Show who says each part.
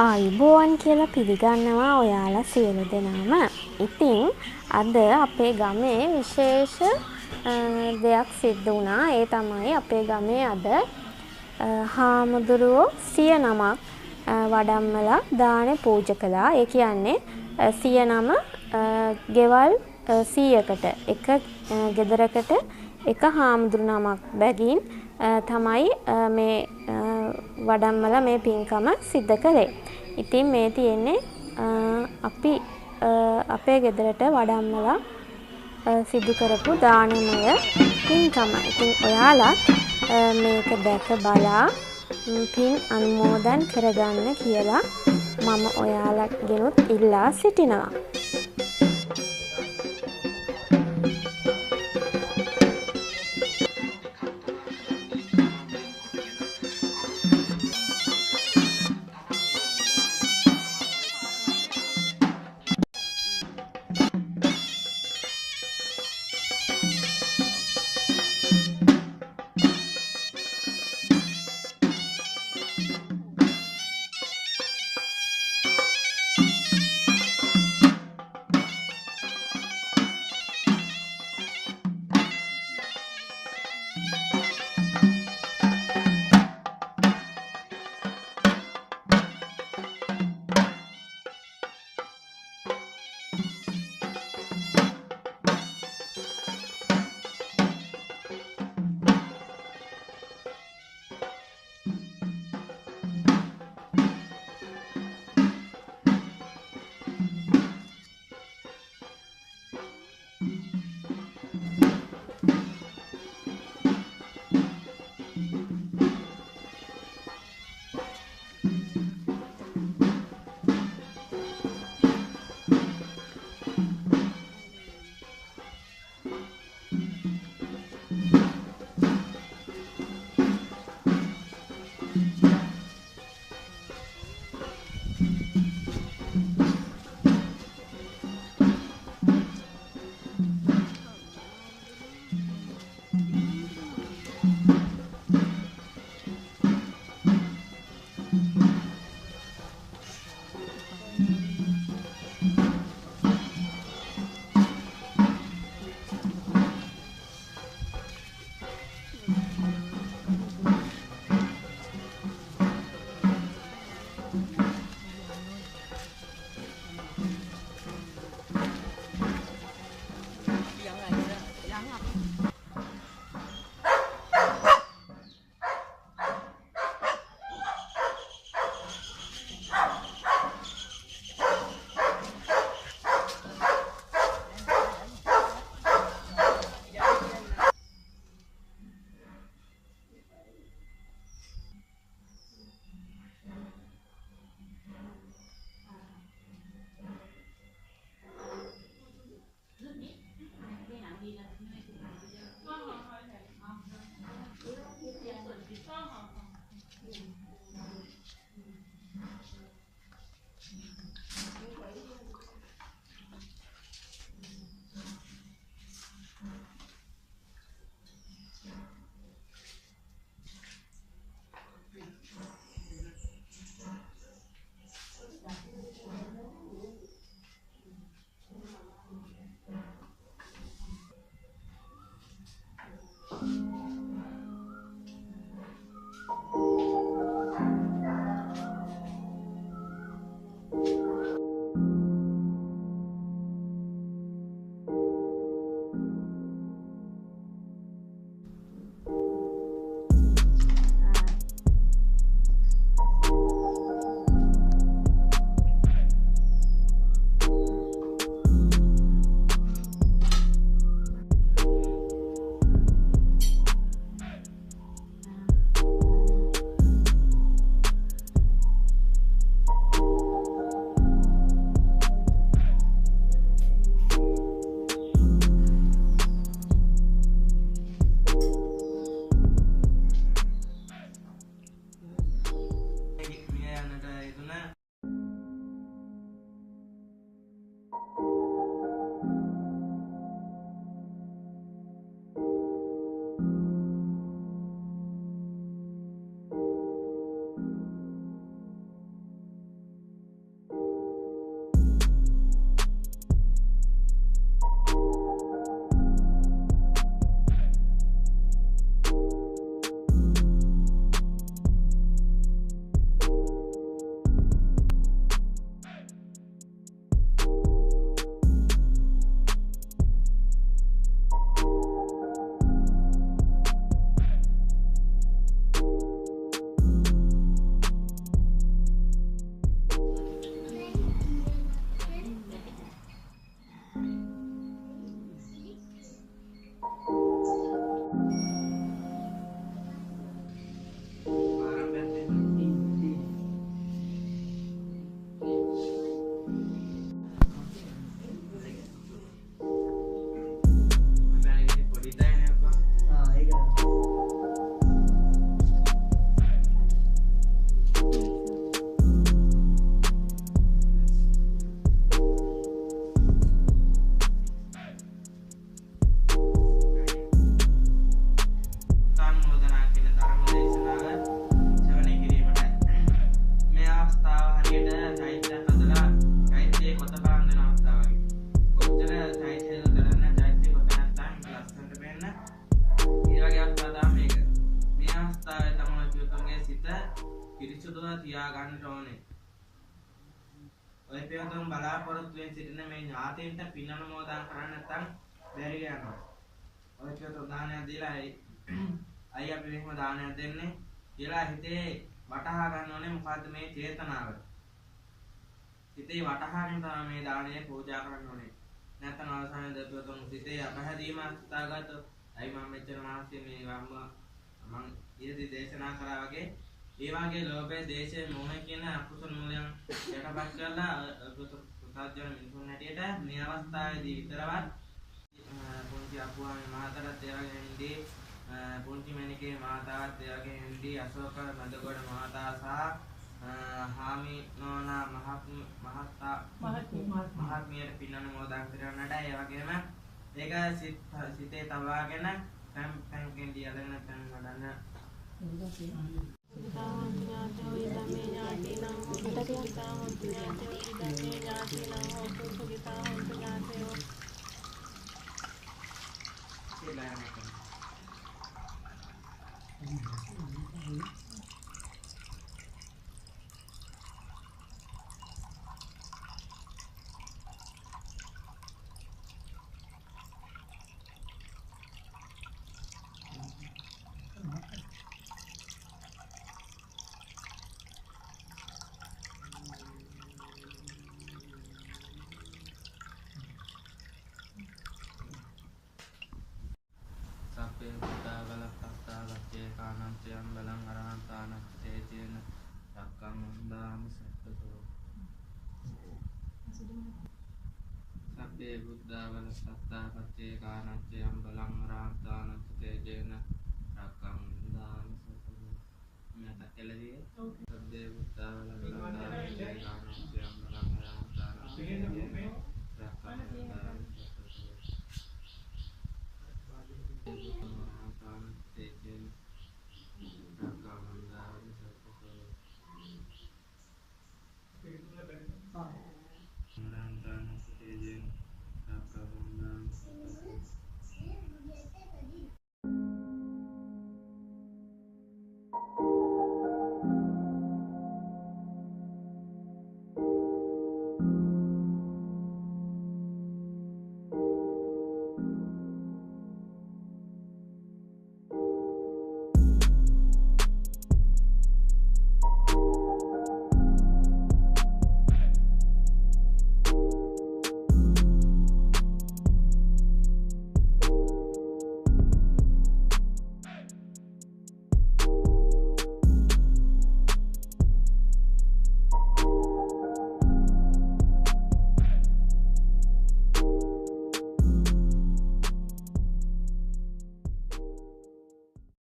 Speaker 1: ආයුබෝවන් කියලා පිළිගන්නවා ඔයාලා සියලු දෙනාම. ඉතින් අද අපේ ගමේ විශේෂ දෙයක් සිද්ධ වුණා. ඒ තමයි අපේ ගමේ අද හාමුදුරුවෝ 100 නමක් වඩම්මලා දානේ පූජා කළා. ඒ කියන්නේ 100 නම ගෙවල් 100කට එක ගෙදරකට එක හාමුදුරු නමක් බැගින් තමයි මේ වඩම්මලා මේ පින්කම සිද්ධ කළේ. ඉතින් මේ තියෙන්නේ අපි අපේ ගෙදරට වඩම්මලා සිදු කරපු දානමය පින්කම. ඉතින් ඔයාලා මේක දැක බලා පින් අනුමෝදන් කරගන්න කියලා මම ඔයාලගෙනුත් ඉල්ලා සිටිනවා.
Speaker 2: කරන්න ඕනේ. ඔය පියතුම් බලාපොරොත්තු වෙන සිටින මේ ඥාතීන්ට පින් අනුමෝදන් කරන්න නැත්නම් බැරි යනවා. ඔය පියතුම් දානයක් දීලා අය අපි මෙහෙම දානයක් දෙන්නේ කියලා හිතේ වටහා ගන්න ඕනේ මොකද්ද මේ චේතනාව. හිතේ වටහාගෙන තමයි මේ දානය පූජා කරන්න ඕනේ. නැත්නම් අවසානයේ දෙපොතුන් හිතේ අපහැදීමක් හිතාගත්තොත් අයි මම මෙච්චර මානසික මේ මම ඊයේදී දේශනා කරා වගේ ඒ වගේ ලෝභය, දේශය, මෝහය කියන අකුසල මූලයන් යටපත් කරලා පුතත්ජන මිනිසුන් හැටියට මේ අවස්ථාවේදී විතරවත් පුංචි අපුවාමේ මහතාට ඒ වගේ හින්දී පුංචි මණිකේ මහතාට ඒ වගේ හින්දී අශෝක මදගොඩ මහතා සහ හාමි නෝනා මහත්මියට පින් අනුමෝදන් කරන්නට ඒ වගේම ඒක සිතේ තබාගෙන පැන් කෙන්ඩි අදගෙන පැන් වඩන්න Sape buddha balapasta lacce kanantyam balang arahantana tejena rakkam undam sattatu. Sape buddha balapasta lacce kanantyam balang arahantana tejena rakkam undam sattatu. मैं तकेले दिए सब देवता वाला बालक